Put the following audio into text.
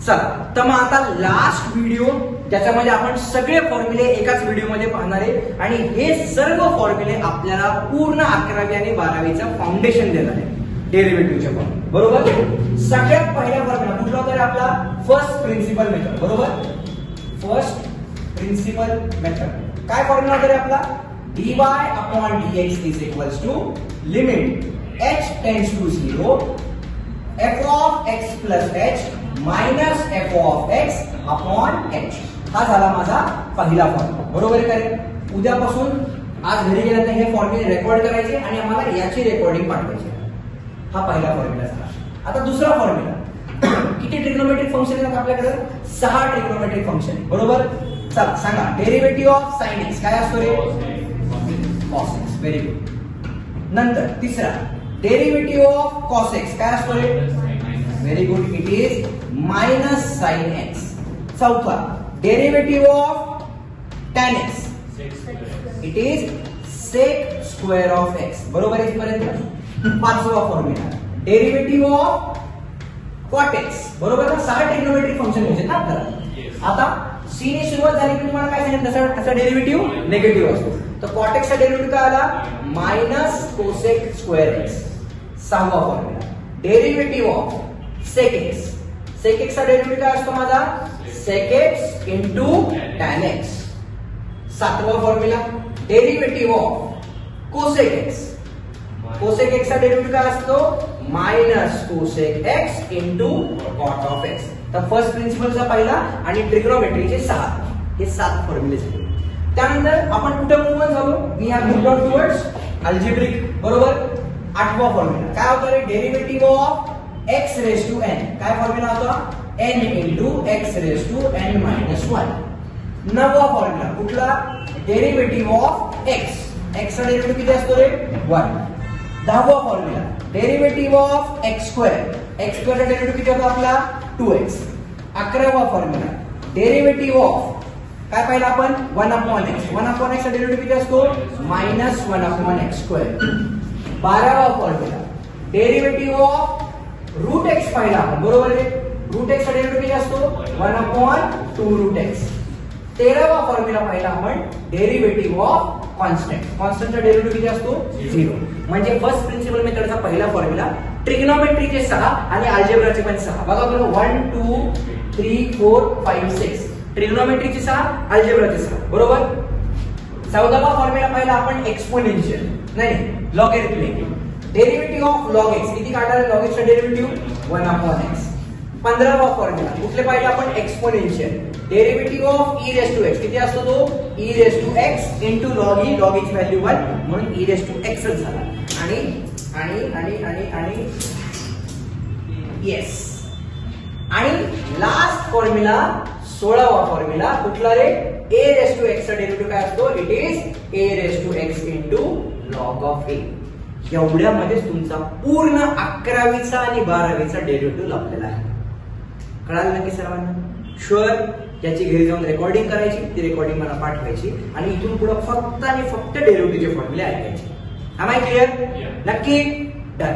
चला तर मग आता लास्ट व्हिडिओ ज्याच्यामध्ये आपण सगळे फॉर्म्युले एकाच व्हिडिओमध्ये पाहणार आहे आणि हे सर्व फॉर्म्युले आपल्याला पूर्ण 11वी आणि 12वीचं फाउंडेशन देणार आहे डेरिव्हेटिव्हचे फॉर्म्युले. बरोबर. सगळ्यात पहिला फॉर्म्युला कुठला होता आपला? First principle method. बरोबर. फर्स्ट प्रिन्सिपल मेथड काय फॉर्म्युला होता रे आपला? dy upon dx is equals to limit h tends to 0 f of x plus h minus f of x upon h. हा झाला माझा पहिला फॉर्म्युला. बरोबर आहे का? उद्यापासून आज घरी गेल्यानंतर हे फॉर्म्युले रेकॉर्ड करायचे आणि आम्हाला याची रेकॉर्डिंग पाठवायची. हा पहिला फॉर्म्युला झाला. आता दुसरा फॉर्म्युला. किती ट्रिग्नोमेट्रिक फंक्शन आहेत आपल्याकडे? 6 ट्रिग्नोमेट्रिक फंक्शन. बरोबर. चला सांगा डेरिव्हेटिव्ह ऑफ sin x काय असतो रे? cos x. Very good. नंतर तिसरा डेरिव्हेटिव्ह ऑफ cos x काय असतो रे? Very good. It is minus sin x. चौथा derivative of tan x it is sec square of x. बरोबर आहे इथपर्यंत. पाचवा formula derivative of cot x. बरोबर ना? 6 ट्रिग्नोमेट्रिक फंक्शन घ्यायचे ना आपल्याला. आता सी ने सुरुवात झाली की तुम्हाला काय सांगितलं? त्याचा डेरिव्हेटिव्ह निगेटिव्ह असतो. तर cot x चा डेरिव्हेटिव्ह काय आला? Minus cosec square x. सहावा formula derivative of sec x. sec x चा डेरिव्हेटिव्ह काय असतो माझा? sec x into tan x. सातवा formula derivative of cosec x. Cosec x चा डेरिव्हेटिव्ह काय असतो? Minus cosec x into cot of x. तर फर्स्ट प्रिन्सिपलचा पहिला आणि ट्रिग्नोमेट्रीचे 6 हे 7 फॉर्म्युले झाले. त्यानंतर आपण कुठे मूव्ह झालो? We have moved on towards algebraic. बरोबर. आठवा फॉर्म्युला काय होता रे? Derivative of x raise to n. काय फॉर्म्युला होता? n into x raise to n minus 1. नववा फॉर्म्युला कुठला? Derivative of x. x चा डेरिव्हेटिव्ह किती असतो रे? 1. दहावा formula derivative of x square. x square चा डेरिव्हेटिव्ह किती होता आपला? 2x. 11वा फॉर्म्युला डेरिव्हेटिव्ह ऑफ काय पाहिलं आपण? 1 upon x. 1 upon x चा डेरिव्हेटिव्ह किती असतो? Minus 1 upon x square. 12वा formula derivative of root x पाहिला आपण. बरोबर आहे. रूट x चा डेरिव्हेटिव्ह किती असतो? 1 upon 2 रूट x. 13वा फॉर्म्युला पाहिला आपण डेरिव्हेटिव्ह ऑफ कॉन्स्टंट. कॉन्स्टंटचा डेरिव्हेटिव्ह किती असतो? 0. म्हणजे फर्स्ट प्रिन्सिपल मेथडचा पहिला फॉर्म्युला, ट्रिग्नोमेट्रीचे 6 आणि अल्जेब्राचे पण 6. बघा बरं 1 2 3 4 5 6. ट्रिग्नोमेट्रीचे 6, अल्जेब्राचे 6. बरोबर. 14वा फॉर्म्युला पाहिला आपण एक्सपोनेन्शियल नाही logarithmic. Derivative of log x किती काढणार? log x चा डेरिव्हेटिव्ह 1 upon x. 15वा फॉर्म्युला कुठले पाहिजे आपण? Exponential. Derivative of e raise to x किती असतो तो? e raise to x into log e. log e ची व्हॅल्यू 1 म्हणून e रेज टू x झाला. आणि आणि आणि आणि आणि येस. आणि लास्ट फॉर्म्युला 16वा फॉर्म्युला कुठला रे? a रेज टू x चा डेरिव्हेटिव्ह काय असतो? It is a raise to x into log of a. एवढ्यामध्येच तुमचा पूर्ण 11वीचा आणि 12वीचा डेरिव्हेटिव्ह लपलेला आहे. कळालं नक्की सर्वांना? शुअर. याची घरी जाऊन रेकॉर्डिंग करायची, ती रेकॉर्डिंग मला पाठवायची आणि इथून पुढे फक्त आणि फक्त डेरिव्हेटिव्हचे फॉर्म्युले ऐकायचे. Am I clear? नक्की. डन.